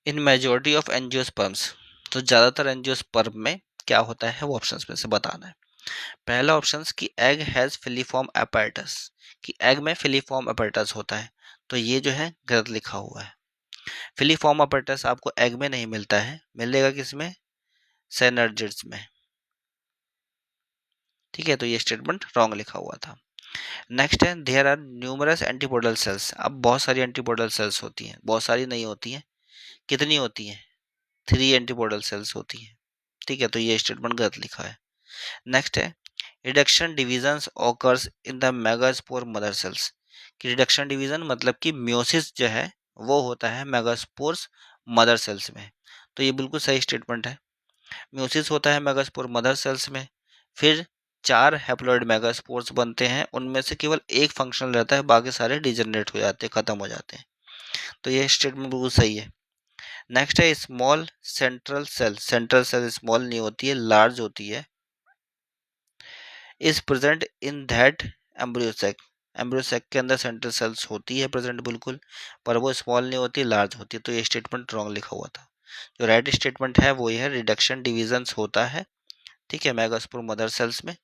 In majority of angiosperms, तो ज़्यादातर angiosperm में क्या होता है वो ऑप्शंस में से बताना है। पहला ऑप्शन कि एग हैज़ फिलीफॉर्म apparatus, कि एग में फिलीफॉर्म apparatus होता है, तो ये जो है गलत लिखा हुआ है। फिलीफॉर्म apparatus आपको एग में नहीं मिलता है, मिलेगा किसमें, सेनर्जिड्स में। ठीक है, तो ये स्टेटमेंट रॉन्ग लिखा हुआ था। नेक्स्ट है there are numerous antipodal cells. अब बहुत सारी एंटीपोडल सेल्स होती हैं, बहुत सारी नहीं होती हैं, कितनी होती हैं, 3 एंटीपोडल सेल्स होती हैं। ठीक है, तो ये स्टेटमेंट गलत लिखा है। नेक्स्ट है reduction divisions occurs in the megaspore mother cells, कि रिडक्शन डिवीजन मतलब कि म्योसिस जो है वो होता है मेगास्पोर्स मदर सेल्स में। तो ये बिल्कुल सही स्टेटमेंट है, म्योसिस होता है मेगास्पोर मदर सेल्स में, फिर 4 हैप्लॉइड मेगास्पोर्स बनते हैं, उनमें से केवल एक फंक्शनल रहता है, बाकी सारे डिजनरेट हो जाते हैं, खत्म हो जाते हैं। तो ये स्टेटमेंट बिल्कुल सही है। नेक्स्ट है small central cell, central cell small नहीं होती है, लार्ज होती है, is present in that embryo sac, embryo sac के अंदर सेंट्रल सेल्स होती है प्रेजेंट बिल्कुल, पर वो स्मॉल नहीं होती, लार्ज होती है। तो ये स्टेटमेंट रॉन्ग लिखा हुआ था। जो राइट स्टेटमेंट है वो ये है रिडक्शन डिविजन्स होता है, ठीक है, मेगास्पोर मदर सेल्स में,